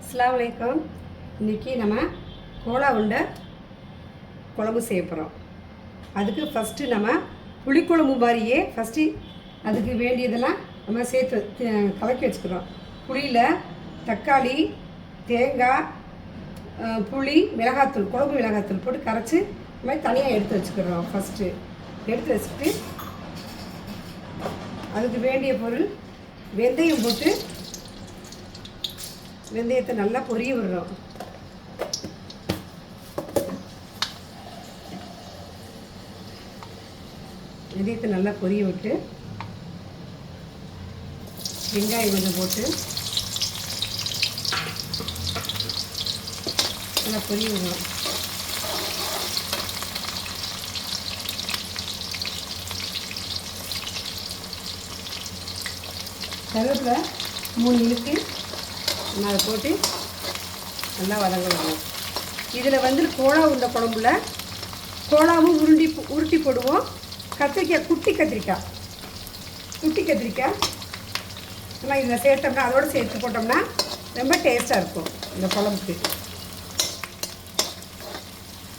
அஸ்ஸலாமு அலைக்கும். இன்றைக்கி நம்ம கோலா உருண்டை குழம்பு செய்ய போகிறோம். அதுக்கு ஃபஸ்ட்டு நம்ம புளிக்குழம்பு மாதிரியே ஃபஸ்ட்டு அதுக்கு வேண்டியதெல்லாம் நம்ம சேர்த்து கலக்கி வச்சுக்கிறோம். புளியில் தக்காளி, தேங்காய், புளி, மிளகாத்தூள், குழம்பு மிளகாத்தூள் போட்டு கரைச்சி இந்த மாதிரி தனியாக எடுத்து வச்சுக்கிறோம். ஃபஸ்ட்டு எடுத்து வச்சுட்டு அதுக்கு வேண்டிய பொருள் வெந்தயம் போட்டு வெந்தயத்தை நல்லா பொரிய விடுறோம். வெந்தயத்தை நல்லா பொரிய விட்டு வெங்காயம் கொஞ்சம் போட்டு நல்லா பொரிய விடுறோம். கருவேப்பிலை 3 இழுத்து நான் அதை போட்டு நல்லா வதங்கணும். இதில் கோலா உருண்டை குழம்புல கோலாவும் உருட்டி போடுவோம். கத்திரிக்காய், குட்டி கத்திரிக்காய் நம்ம இதில் சேர்த்தோம்னா, அதோடு சேர்த்து போட்டோம்னா ரொம்ப டேஸ்ட்டாக இருக்கும் இந்த குழம்புக்கு.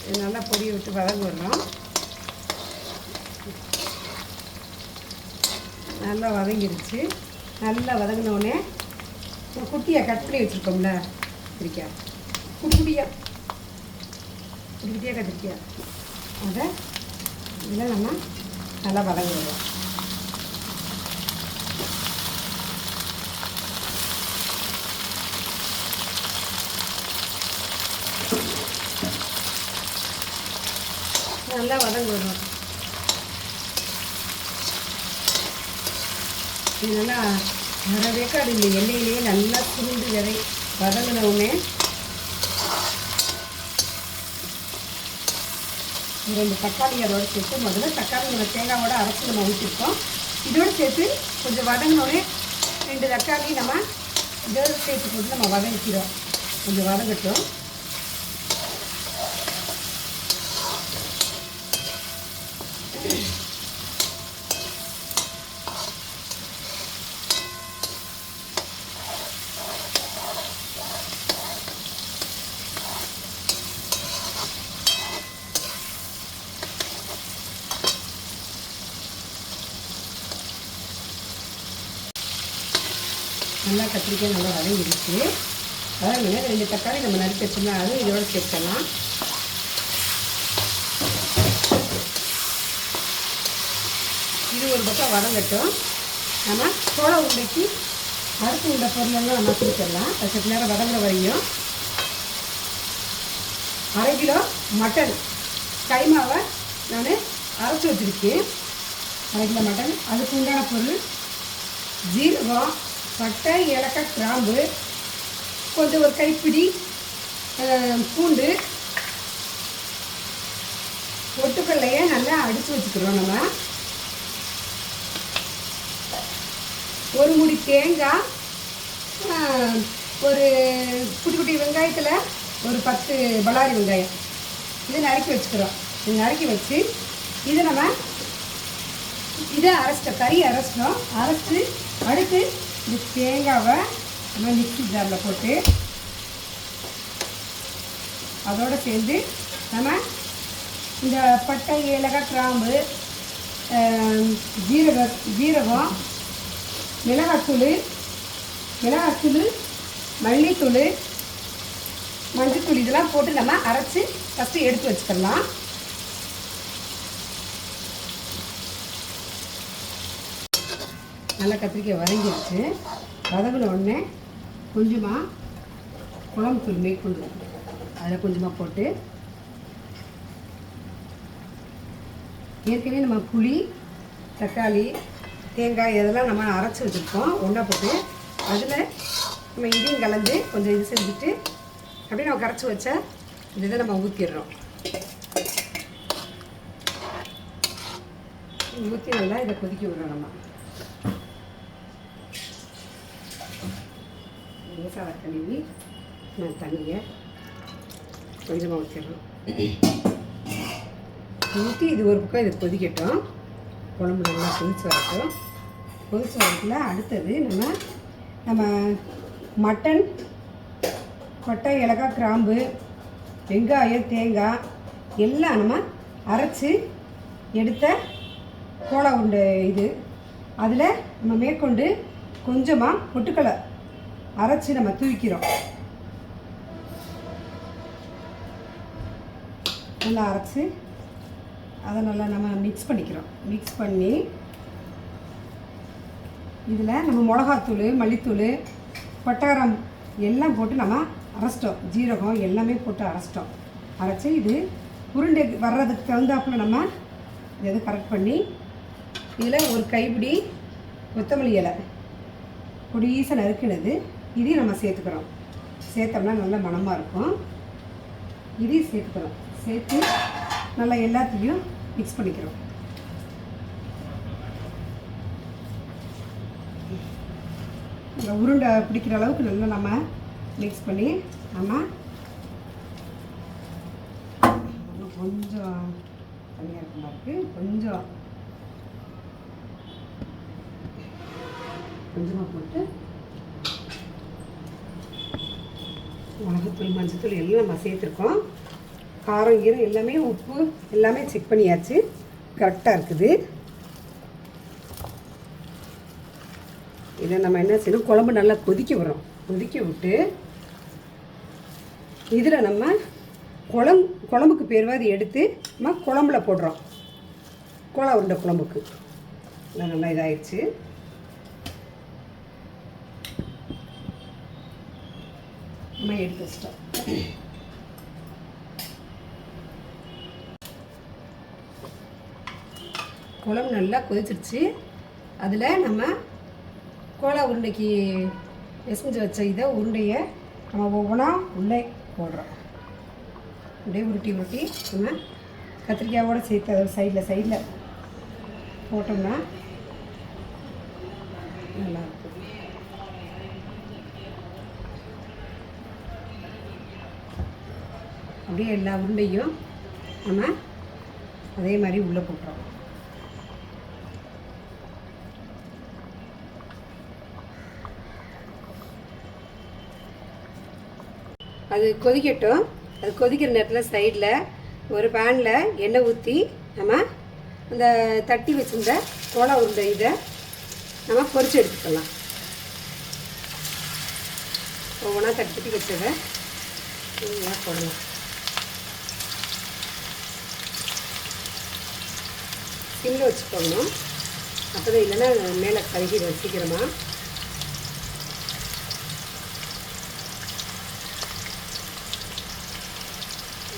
இது நல்லா பொரிய விட்டு வதங்க விடுறோம். நல்லா வதங்கிருச்சு. நல்லா வதங்கினோடனே குட்டியாக கட் பண்ணி வச்சுருக்கோம்ல கத்திரிக்காய், குட்டியாக கத்திரிக்காய், அதை இதில் நம்ம நல்லா வதங்கிடுவோம். நல்லா வதங்கிடுவோம். இது நல்லா வேக்காடு இந்த எண்ணெயிலேயே நல்லா சுருண்டு வதங்கினவுடனே 2 தக்காளி அதோடு சேர்த்து, முதல்ல தக்காளி நம்ம தேங்காயோட அரைச்சி நம்ம ஊற்றிருக்கோம். இதோடு சேர்த்து கொஞ்சம் வதங்கினோடனே 2 தக்காளி நம்ம இதோடு சேர்த்து போட்டு நம்ம வதங்கிக்கிறோம். கொஞ்சம் வதங்கட்டும். நல்லா கத்திரிக்காய் நல்லா வதங்கிடுச்சு. வதங்கினா 2 தக்காளி நம்ம நறுக்கி வச்சோம்னா அதுவும் இதோட சேர்க்கலாம். இது ஒரு பக்கம் வதங்கட்டும். நம்ம சோள உருண்டைக்கு அறுத்து உள்ள பொருளெல்லாம் நம்ம கொடுத்துடலாம். சற்று நேரம் வதங்குற வரையும் 1/2 கிலோ மட்டன் கைமாவை நான் அரைச்சி வச்சுருக்கேன். 1/2 கிலோ மட்டன். அதுக்கு உண்டான பொருள் ஜீரகம், பட்டை, ஏலக்காய், கிராம்பு, கொஞ்சம் ஒரு கைப்பிடி பூண்டு, பொட்டுக்கல்லையே நல்லா அடித்து வச்சுக்கிறோம். நம்ம ஒரு முடி தேங்காய், ஒரு குட்டி வெங்காயத்தில் ஒரு 10 பல்லாரி வெங்காயம் இதை நறுக்கி வச்சுக்கிறோம். இது நறுக்கி வச்சு இதை கறி அரைச்சிட்டோம். அரைச்சி அடுத்து இந்த தேங்காவை நம்ம மிக்ஸி ஜாரில் போட்டு அதோடு சேர்ந்து நம்ம இந்த பட்டை, ஏலக்காய், கிராம்பு, ஜீரகம், மிளகாத்தூள், மல்லித்தூள், மஞ்சத்தூள் இதெல்லாம் போட்டு நம்ம அரைச்சி ஃபஸ்ட்டு எடுத்து வச்சுக்கலாம். நல்லா கத்திரிக்காய் வதங்கிடுச்சு. வதங்கின உடனே கொஞ்சமாக குழம்பு தூள் மேற்கொண்டு அதில் கொஞ்சமாக போட்டு, ஏற்கனவே நம்ம புளி, தக்காளி, தேங்காய் இதெல்லாம் நம்ம அரைச்சி வச்சுருக்கோம். ஒன்றா போட்டு அதில் நம்ம இதையும் கலந்து கொஞ்சம் இது செஞ்சுட்டு அப்படியே நம்ம கரைச்சி வச்ச இதை நம்ம ஊற்றிடுறோம். ஊற்றி நல்லா இதை கொதிக்க விடுறோம். நம்ம லேசாக கழுவி நான் தண்ணியை கொஞ்சமாக ஊற்றிடுறோம். ஊற்றி இது ஒரு பக்கம் இது கொதிக்கட்டும். குழம்பு நல்லா கொதிச்சு வரட்டும். கொதிச்சு வரக்குள்ள அடுத்தது நம்ம மட்டன் பட்டை, ஏலக்காய், கிராம்பு, வெங்காயம், தேங்காய் எல்லாம் நம்ம அரைச்சி எடுத்த கோலா உருண்டை இது. அதில் நம்ம மேற்கொண்டு கொஞ்சமாக பொட்டுக்கடலை அரைச்சி நம்ம தூவிக்கிறோம். நல்லா அரைச்சி அதை நல்லா நம்ம மிக்ஸ் பண்ணிக்கிறோம். மிக்ஸ் பண்ணி இதில் நம்ம மிளகாத்தூள், மல்லித்தூள், பட்டாரம் எல்லாம் போட்டு நம்ம அரைச்சிட்டோம். ஜீரகம் எல்லாமே போட்டு அரைச்சிட்டோம். அரைச்சி இது உருண்டை வர்றதுக்கு தகுந்தாப்பில் நம்ம இதை கரெக்ட் பண்ணி இதில் ஒரு கைப்பிடி கொத்தமல்லி இலை பொடிசாக நறுக்கினது இதையும் நம்ம சேர்த்துக்கிறோம். சேர்த்தோம்னா நல்ல மணமாக இருக்கும். இதையும் சேர்த்துக்கிறோம். சேர்த்து நல்லா எல்லாத்தையும் மிக்ஸ் பண்ணிக்கிறோம். இந்த உருண்டை பிடிக்கிற அளவுக்கு நல்லா நம்ம மிக்ஸ் பண்ணி நம்ம கொஞ்சம் தனியாக இருக்க மாதிரி கொஞ்சமாக போட்டு மிளகாத்தூள், மஞ்சத்தூள் எல்லாம் நம்ம சேர்த்துருக்கோம். காரம், கீரம் எல்லாமே, உப்பு எல்லாமே செக் பண்ணியாச்சு. கரெக்டாக இருக்குது. இதை நம்ம என்ன செய்யணும், குழம்பு நல்லா கொதிக்க விடுறோம். கொதிக்க விட்டு இதில் நம்ம குழம்புக்கு பேர்வாதி எடுத்து நம்ம குழம்புல போடுறோம். கோலா உருண்டை குழம்புக்கு நல்லா இதாகிடுச்சு. நம்ம எடுத்து வச்சிட்டோம். குழம்பு நல்லா கொதிச்சிருச்சு. அதில் நம்ம கோலா உருண்டைக்கு எசைஞ்சு வச்ச இதை உருண்டையை நம்ம ஒவ்வொன்றா உள்ளே போடுறோம். அப்படியே உருட்டி உருட்டி நம்ம கத்திரிக்காயோடு சேர்த்து அதை சைடில் போட்டோம்னா நல்லாயிருக்கும். அப்படியே எல்லா உருண்டையும் நம்ம அதே மாதிரி உள்ளே போட்டுறோம். அது கொதிக்கட்டும். அது கொதிக்கிற நேரத்தில் சைடில் ஒரு பேனில் எண்ணெய் ஊற்றி நம்ம அந்த தட்டி வச்சுருந்த கோலா உருண்டை இதை நம்ம பொரிச்சு எடுத்துக்கலாம். ஒவ்வொன்றா தட்டி வச்சதை போடலாம். சிம்மில் வச்சுக்கோங்க. அப்போ தான் இல்லைன்னா மேலே கருகிடும் சீக்கிரமாக.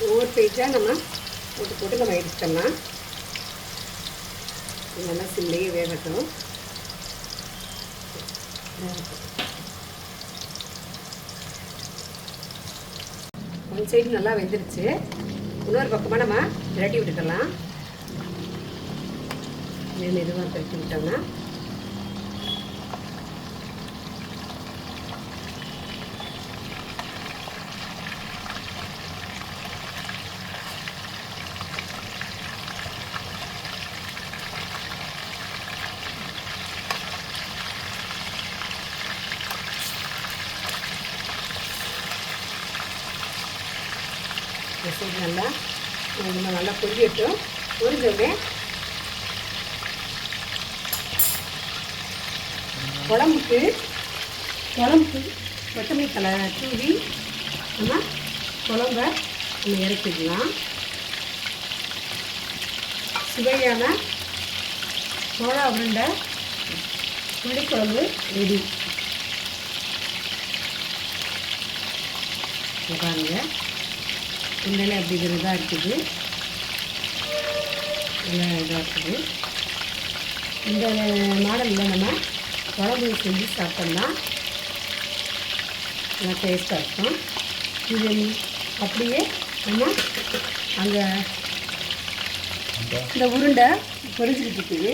ஒவ்வொரு பேஜாக நம்ம போட்டு நம்ம எடுத்துக்கலாம். நல்லா சிம்லேயே வேகட்டும். ஒரு சைடு நல்லா வெந்துருச்சு. இன்னொரு பக்கமாக நம்ம விரட்டி விட்டுக்கலாம். மெதுவாக தட்டி விட்டோம்னா நல்லா நல்லா பொரியட்டும். பொரிஞ்சோடனே குழம்புக்கு கொத்தமல்லி தழை தூவி நம்ம குழம்ப நம்ம இறக்கிடலாம். சுவையான கோலா உருண்டை புளிக்குழம்பு ரெடி. பாருங்க, உண்மையிலே அப்படி இதாக இருக்குது. நல்லா இதாக இருக்குது. இந்த மாடலில் நம்ம குழம்பு செஞ்சு சாப்பிட்டோம்னா நல்லா டேஸ்ட்டாக இருக்கும். இது அப்படியே நம்ம அங்கே இந்த உருண்டை பொரிஞ்சிக்கிட்டு இருக்குது.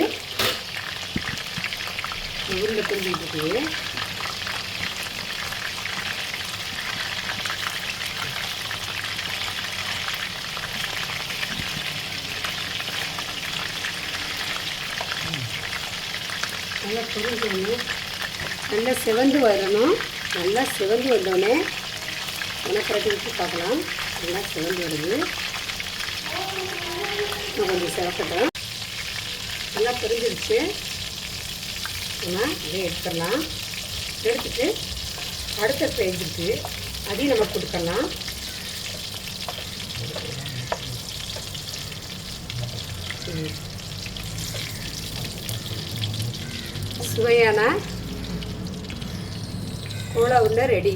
உருண்டை பொரிஞ்சிக்கிட்டு இருக்குது. நல்லா பொரிஞ்சோடனே நல்லா செவந்து வரணும். நல்லா செவந்து வந்தோடனே நல்லா புரட்டி வச்சு பார்க்கலாம். நல்லா சிவந்து வருது. கொஞ்சம் சிவக்கட்டும். நல்லா பொரிஞ்சிருச்சு. நம்ம அதை எடுத்துடலாம். எடுத்துட்டு அடுத்த பேஜுக்கு அதையும் நம்ம கொடுக்கலாம். சுவையான கோலா உருண்டை ரெடி.